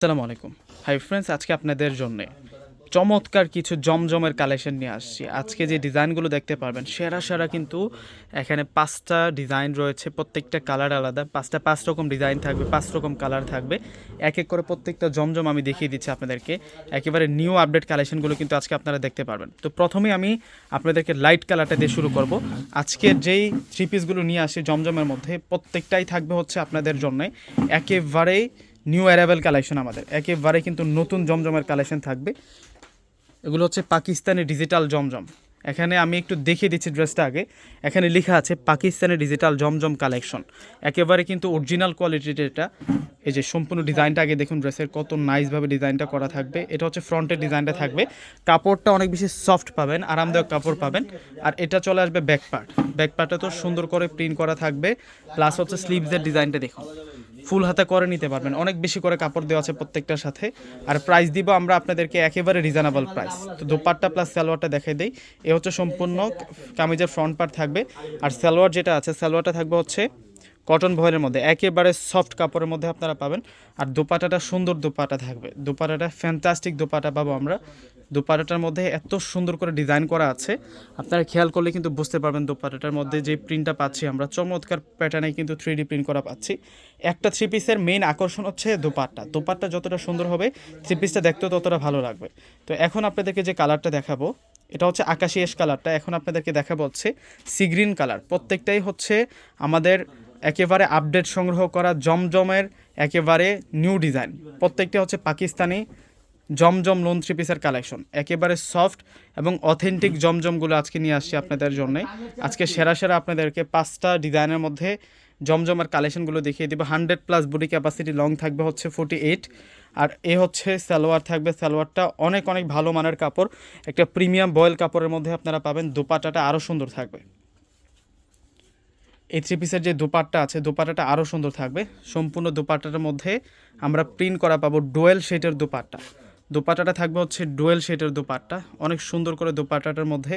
আসসালামু আলাইকুম। Hi friends, আজকে আপনাদের জন্যে চমৎকার কিছু জমজমের কালেকশন নিয়ে আসছি। আজকে যে ডিজাইনগুলো দেখতে পারবেন সেরা সেরা কিন্তু এখানে 5টা ডিজাইন রয়েছে, প্রত্যেকটা কালার আলাদা। 5 রকম ডিজাইন থাকবে, 5 রকম কালার থাকবে। এক এক করে প্রত্যেকটা জমজম আমি দেখিয়ে দিচ্ছি আপনাদেরকে। একেবারে নিউ আপডেট কালেকশনগুলো কিন্তু আজকে আপনারা দেখতে পারবেন। তো প্রথমেই আমি আপনাদেরকে লাইট কালারটা দিয়ে শুরু করব। আজকের যেই থ্রি পিসগুলো নিয়ে আসি জমজমের মধ্যে প্রত্যেকটাই থাকবে হচ্ছে আপনাদের জন্য একেবারেই নিউ অ্যারাইভেল কালেকশন। আমাদের একেবারে কিন্তু নতুন জমজমের কালেকশন থাকবে। এগুলো হচ্ছে পাকিস্তানি ডিজিটাল জমজম। এখানে আমি একটু দেখিয়ে দিচ্ছি ড্রেসটা আগে। এখানে লেখা আছে পাকিস্তানি ডিজিটাল জমজম কালেকশন। একেবারে কিন্তু অরিজিনাল কোয়ালিটির এটা। এই যে সম্পূর্ণ ডিজাইনটা আগে দেখুন, ড্রেসের কত নাইসভাবে ডিজাইনটা করা থাকবে। এটা হচ্ছে ফ্রন্টের ডিজাইনটা থাকবে, কাপড়টা অনেক বেশি সফট পাবেন, আরামদায়ক কাপড় পাবেন। আর এটা চলে আসবে ব্যাক পার্ট। ব্যাক পার্টটা তো সুন্দর করে প্রিন্ট করা থাকবে, প্লাস হচ্ছে স্লিভসের ডিজাইনটা দেখুন, ফুল হাতা করে নিতে পারবেন। অনেক বেশি করে কাপড় দেওয়া আছে প্রত্যেকটার সাথে। আর প্রাইস দিব আমরা আপনাদেরকে একেবারে রিজনেবল প্রাইস। তো দোপাট্টা প্লাস সালোয়ারটা দেখাই দেই। এ হচ্ছে সম্পূর্ণ কামিজের ফ্রন্ট পার্ট থাকবে। আর সালোয়ার যেটা আছে, সালোয়ারটা থাকবে হচ্ছে কটন ভয়েলের মধ্যে, একেবারে সফট কাপড়ের মধ্যে আপনারা পাবেন। আর দোপাটাটা সুন্দর দোপাটা থাকবে, দোপাটাটা ফ্যান্টাস্টিক দোপাটা পাবো আমরা। দোপাটাটার মধ্যে এত সুন্দর করে ডিজাইন করা আছে, আপনারা খেয়াল করলে কিন্তু বুঝতে পারবেন দোপাটাটার মধ্যে যে প্রিন্টটা পাচ্ছি আমরা, চমৎকার প্যাটার্নে কিন্তু 3D প্রিন্ট করা পাচ্ছি। একটা থ্রি পিসের মেইন আকর্ষণ হচ্ছে দোপাট্টা। দোপাট্টা যতটা সুন্দর হবে থ্রি পিসটা দেখতেও ততটা ভালো লাগবে। তো এখন আপনাদেরকে যে কালারটা দেখাবো, এটা হচ্ছে আকাশি এস কালারটা। এখন আপনাদেরকে দেখাবো হচ্ছে সি গ্রিন কালার। প্রত্যেকটাই হচ্ছে আমাদের একেবারে আপডেট সংগ্রহ করা জমজমের একেবারে নিউ ডিজাইন। প্রত্যেকটা হচ্ছে পাকিস্তানি জমজম লোন থ্রি পিসের কালেকশন। একেবারে সফট এবং অথেন্টিক জমজমগুলো আজকে নিয়ে আসছি আপনাদের জন্য। আজকে সেরা সেরা আপনাদেরকে 5টা ডিজাইনের মধ্যে জমজমের কালেকশনগুলো দেখিয়ে দেবো। 100+ বডি ক্যাপাসিটি, লং থাকবে হচ্ছে 48। আর এ হচ্ছে সালোয়ার থাকবে, সালোয়ারটা অনেক অনেক ভালো মানের কাপড়, একটা প্রিমিয়াম বয়েল কাপড়ের মধ্যে আপনারা পাবেন। দোপাট্টাটা আরও সুন্দর থাকবে। এই থ্রি পিসের যে দোপাট্টা আছে, দোপাট্টাটা আরও সুন্দর থাকবে। সম্পূর্ণ দোপাট্টাটার মধ্যে আমরা প্রিন্ট করা পাবো ডুয়েল শেডের দোপাট্টা। দোপাট্টাটা থাকবে হচ্ছে ডুয়েল শেডের দোপাট্টা, অনেক সুন্দর করে দোপাট্টাটার মধ্যে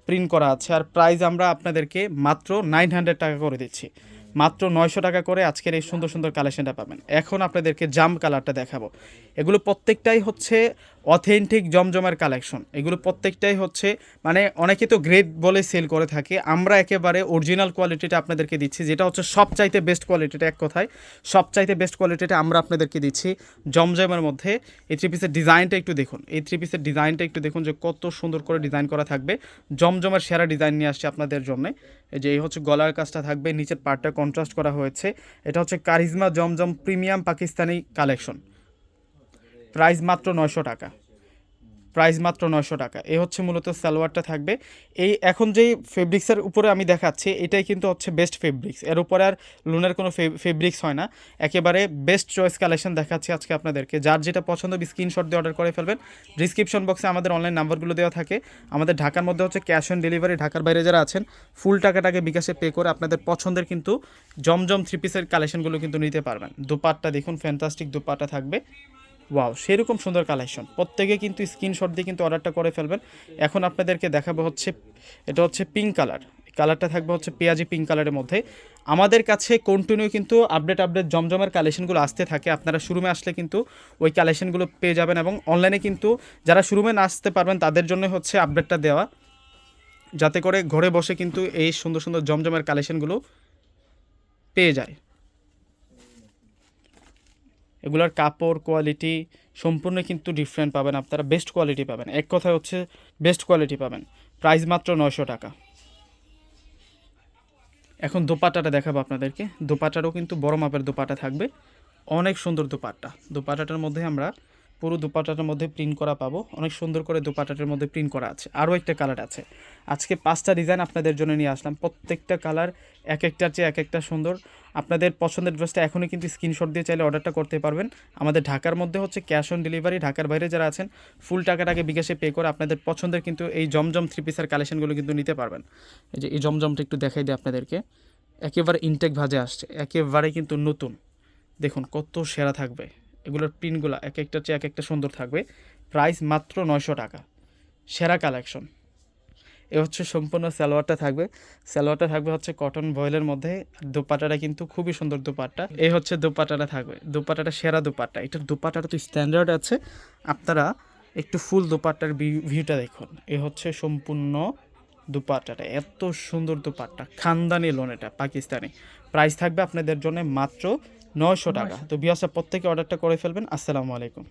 প্রিন্ট করা আছে। আর প্রাইস আমরা আপনাদেরকে মাত্র 900 টাকা করে দিচ্ছি, মাত্র 900 টাকা করে আজকের এই সুন্দর সুন্দর কালেকশনটা পাবেন। এখন আপনাদেরকে জাম কালারটা দেখাবো। এগুলো প্রত্যেকটাই হচ্ছে অথেন্টিক জমজমের কালেকশন। এগুলো প্রত্যেকটাই হচ্ছে মানে অনেকে তো গ্রেড বলে সেল করে থাকে, আমরা একেবারে অরিজিনাল কোয়ালিটিটা আপনাদেরকে দিচ্ছি, যেটা হচ্ছে সবচাইতে বেস্ট কোয়ালিটিটা। এক কথায় সবচাইতে বেস্ট কোয়ালিটিটা আমরা আপনাদেরকে দিচ্ছি জমজমের মধ্যে। এই থ্রি পিসের ডিজাইনটা একটু দেখুন, এই থ্রি পিসের ডিজাইনটা একটু দেখুন যে কত সুন্দর করে ডিজাইন করা থাকবে। জমজমের সেরা ডিজাইন নিয়ে আসছে আপনাদের জন্য। এই যে এই হচ্ছে গলার কাজটা থাকবে, নিচের পার্টটা কন্ট্রাস্ট করা হয়েছে। এটা হচ্ছে কারিজমা জমজম প্রিমিয়াম পাকিস্তানি কালেকশন। প্রাইস মাত্র 900 টাকা, প্রাইস মাত্র 900 টাকা। এই হচ্ছে মূলত সালোয়ারটা থাকবে। এই এখন যেই ফেব্রিক্সের উপরে আমি দেখাচ্ছি এটাই কিন্তু হচ্ছে বেস্ট ফেব্রিক্স, এর উপরে আর লুনের কোনো ফেব্রিক্স হয় না। একেবারে বেস্ট চয়েস কালেকশন দেখাচ্ছি আজকে আপনাদেরকে। যার যেটা পছন্দ স্ক্রিনশট দিয়ে অর্ডার করে ফেলবেন। ডিসক্রিপশন বক্সে আমাদের অনলাইন নাম্বারগুলো দেওয়া থাকে। আমাদের ঢাকার মধ্যে হচ্ছে ক্যাশ অন ডেলিভারি, ঢাকার বাইরে যারা আছেন ফুল টাকাটাকে বিকাশে পে করে আপনাদের পছন্দের কিন্তু জমজম থ্রি পিসের কালেকশনগুলো কিন্তু নিতে পারবেন। দুপাট্টা দেখুন, ফ্যান্টাস্টিক দুপাট্টা থাকবে। ওয়াও, সেরকম সুন্দর কালেকশন। প্রত্যেকে কিন্তু স্ক্রিনশট দিয়ে কিন্তু অর্ডারটা করে ফেলবেন। এখন আপনাদেরকে দেখাবো হচ্ছে এটা হচ্ছে পিঙ্ক কালার। কালারটা থাকবে হচ্ছে পেঁয়াজি পিঙ্ক কালারের মধ্যে। আমাদের কাছে কন্টিনিউ কিন্তু আপডেট জমজমের কালেকশনগুলো আসতে থাকে। আপনারা শোরুমে আসলে কিন্তু ওই কালেকশনগুলো পেয়ে যাবেন, এবং অনলাইনে কিন্তু যারা শোরুমে না আসতে পারবেন তাদের জন্য হচ্ছে আপডেটটা দেওয়া, যাতে করে ঘরে বসে কিন্তু এই সুন্দর সুন্দর জমজমের কালেকশনগুলো পেয়ে যায়। এগুলোর কাপড় কোয়ালিটি সম্পূর্ণ কিন্তু ডিফারেন্ট পাবেন, আপনারা বেস্ট কোয়ালিটি পাবেন। এক কথায় হচ্ছে বেস্ট কোয়ালিটি পাবেন। প্রাইস মাত্র 900 টাকা। এখন দোপাট্টাটা দেখাবো আপনাদেরকে। দোপাট্টারও কিন্তু বড় মাপের দোপাট্টা থাকবে, অনেক সুন্দর দোপাট্টা। দোপাট্টাটার মধ্যে আমরা পুরো দোপাট্টাটার মধ্যে প্রিন্ট করা পাবো, অনেক সুন্দর করে দোপাট্টাটার মধ্যে প্রিন্ট করা আছে। আরও একটা কালার আছে। আজকে 5টা ডিজাইন আপনাদের জন্য নিয়ে আসলাম, প্রত্যেকটা কালার এক একটার চেয়ে এক একটা সুন্দর। আপনাদের পছন্দের ড্রেসটা এখনই কিন্তু স্ক্রিনশট দিয়ে চাইলে অর্ডারটা করতে পারবেন। আমাদের ঢাকার মধ্যে হচ্ছে ক্যাশ অন ডেলিভারি, ঢাকার বাইরে যারা আছেন ফুল টাকাটাকে বিকাশে পে করে আপনাদের পছন্দের কিন্তু এই জমজম থ্রি পিসের কালেকশনগুলো কিন্তু নিতে পারবেন। এই যে এই জমজমটা একটু দেখাই দিই আপনাদেরকে, একেবারে ইনটেক ভাজে আসছে, একেবারে কিন্তু নতুন। দেখুন কত সেরা থাকবে। এগুলোর প্রিন্টগুলো এক একটার চেয়ে এক একটা সুন্দর থাকবে। প্রাইস মাত্র 900 টাকা। সেরা কালেকশন। এ হচ্ছে সম্পূর্ণ সালোয়ারটা থাকবে। সালোয়ারটা থাকবে হচ্ছে কটন ভয়েলের মধ্যে। দোপাট্টাটা কিন্তু খুবই সুন্দর দোপাট্টা। এই হচ্ছে দোপাট্টাটা থাকবে, দোপাট্টাটা সেরা দোপাট্টা। এটার দোপাট্টাটা তো স্ট্যান্ডার্ড আছে। আপনারা একটু ফুল দোপাট্টার ভিউটা দেখুন। এ হচ্ছে সম্পূর্ণ দোপাট্টাটা, এত সুন্দর দোপাট্টা, খানদানি লোন, এটা পাকিস্তানি। প্রাইস থাকবে আপনাদের জন্য মাত্র 900 টাকা। তো ভিউয়ার্সরা প্রত্যেকে অর্ডারটা করে ফেলবেন। আসসালামু আলাইকুম।